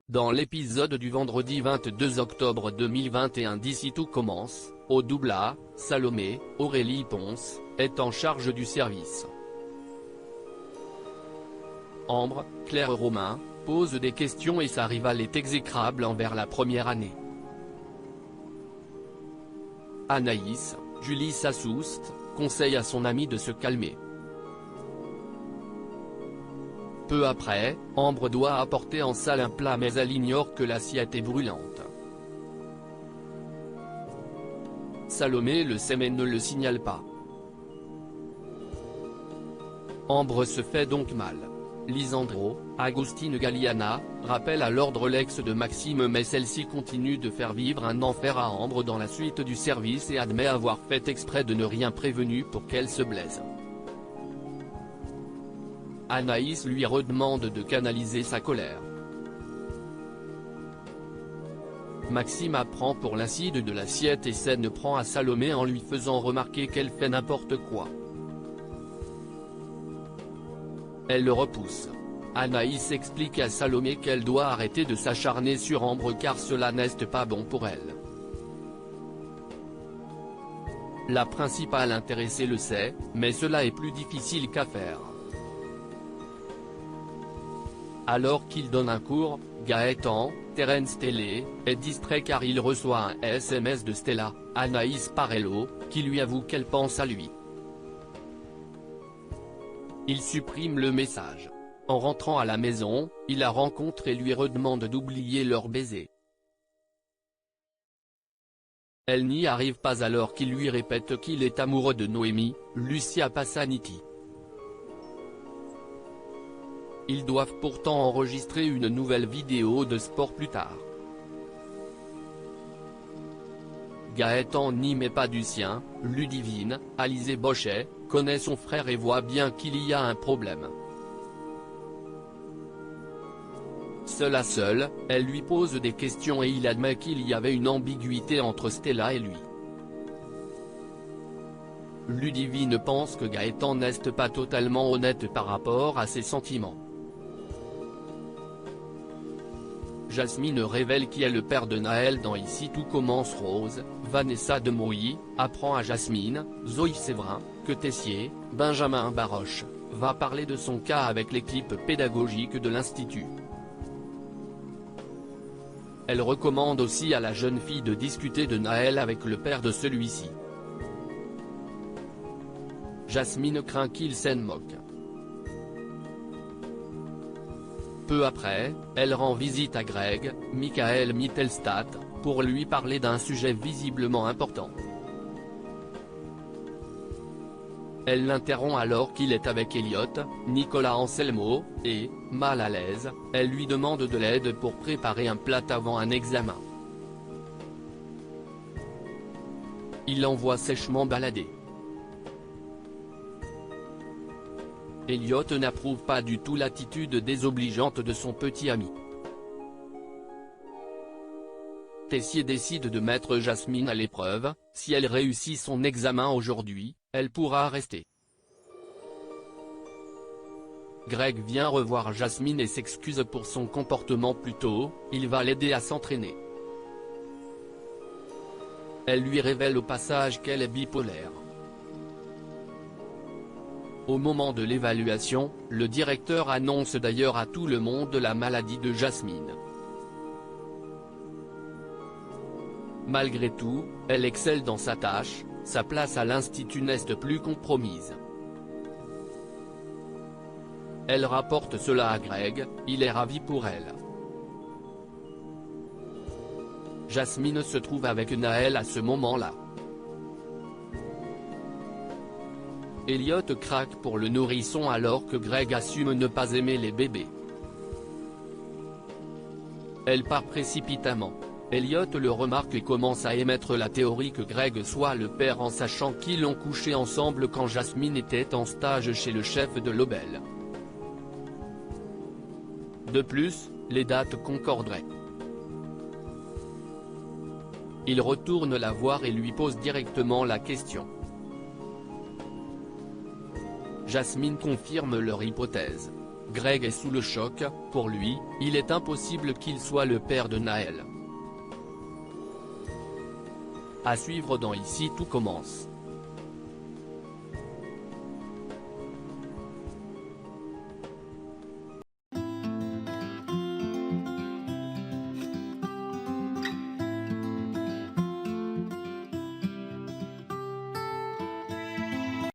Dans l'épisode du vendredi 22 octobre 2021 d'Ici tout commence, au double A, Salomé, Aurélie Ponce, est en charge du service. Ambre, Claire Romain, pose des questions et sa rivale est exécrable envers la première année. Anaïs, Julie s'assouste, conseille à son amie de se calmer. Peu après, Ambre doit apporter en salle un plat mais elle ignore que l'assiette est brûlante. Salomé le sait mais ne le signale pas. Ambre se fait donc mal. Lisandro, Agostine Galliana, rappelle à l'ordre l'ex de Maxime mais celle-ci continue de faire vivre un enfer à Ambre dans la suite du service et admet avoir fait exprès de ne rien prévenu pour qu'elle se blesse. Anaïs lui redemande de canaliser sa colère. Maxime apprend pour l'acide de l'assiette et s'en prend à Salomé en lui faisant remarquer qu'elle fait n'importe quoi. Elle le repousse. Anaïs explique à Salomé qu'elle doit arrêter de s'acharner sur Ambre car cela n'est pas bon pour elle. La principale intéressée le sait, mais cela est plus difficile qu'à faire. Alors qu'il donne un cours, Gaëtan, Terence Télé, est distrait car il reçoit un SMS de Stella, Anaïs Parello, qui lui avoue qu'elle pense à lui. Il supprime le message. En rentrant à la maison, il la rencontre et lui redemande d'oublier leur baiser. Elle n'y arrive pas alors qu'il lui répète qu'il est amoureux de Noémie, Lucia Passaniti. Ils doivent pourtant enregistrer une nouvelle vidéo de sport plus tard. Gaëtan n'y met pas du sien, Ludivine, Alizé Bochet, connaît son frère et voit bien qu'il y a un problème. Seule à seule, elle lui pose des questions et il admet qu'il y avait une ambiguïté entre Stella et lui. Ludivine pense que Gaëtan n'est pas totalement honnête par rapport à ses sentiments. Jasmine révèle qui est le père de Naël dans Ici tout commence Rose. Vanessa Demouy, apprend à Jasmine, Zoé Séverin, que Tessier, Benjamin Baroche, va parler de son cas avec l'équipe pédagogique de l'Institut. Elle recommande aussi à la jeune fille de discuter de Naël avec le père de celui-ci. Jasmine craint qu'il s'en moque. Peu après, elle rend visite à Greg, Michael Mittelstadt, pour lui parler d'un sujet visiblement important. Elle l'interrompt alors qu'il est avec Elliot, Nicolas Anselmo, et, mal à l'aise, elle lui demande de l'aide pour préparer un plat avant un examen. Il l'envoie sèchement balader. Elliot n'approuve pas du tout l'attitude désobligeante de son petit ami. Tessier décide de mettre Jasmine à l'épreuve. Si elle réussit son examen aujourd'hui, elle pourra rester. Greg vient revoir Jasmine et s'excuse pour son comportement plus tôt, il va l'aider à s'entraîner. Elle lui révèle au passage qu'elle est bipolaire. Au moment de l'évaluation, le directeur annonce d'ailleurs à tout le monde la maladie de Jasmine. Malgré tout, elle excelle dans sa tâche, sa place à l'Institut n'est plus compromise. Elle rapporte cela à Greg, il est ravi pour elle. Jasmine se trouve avec Naël à ce moment-là. Elliot craque pour le nourrisson alors que Greg assume ne pas aimer les bébés. Elle part précipitamment. Elliot le remarque et commence à émettre la théorie que Greg soit le père en sachant qu'ils ont couché ensemble quand Jasmine était en stage chez le chef de l'Obel. De plus, les dates concorderaient. Il retourne la voir et lui pose directement la question. Jasmine confirme leur hypothèse. Greg est sous le choc, pour lui, il est impossible qu'il soit le père de Naël. À suivre dans Ici tout commence.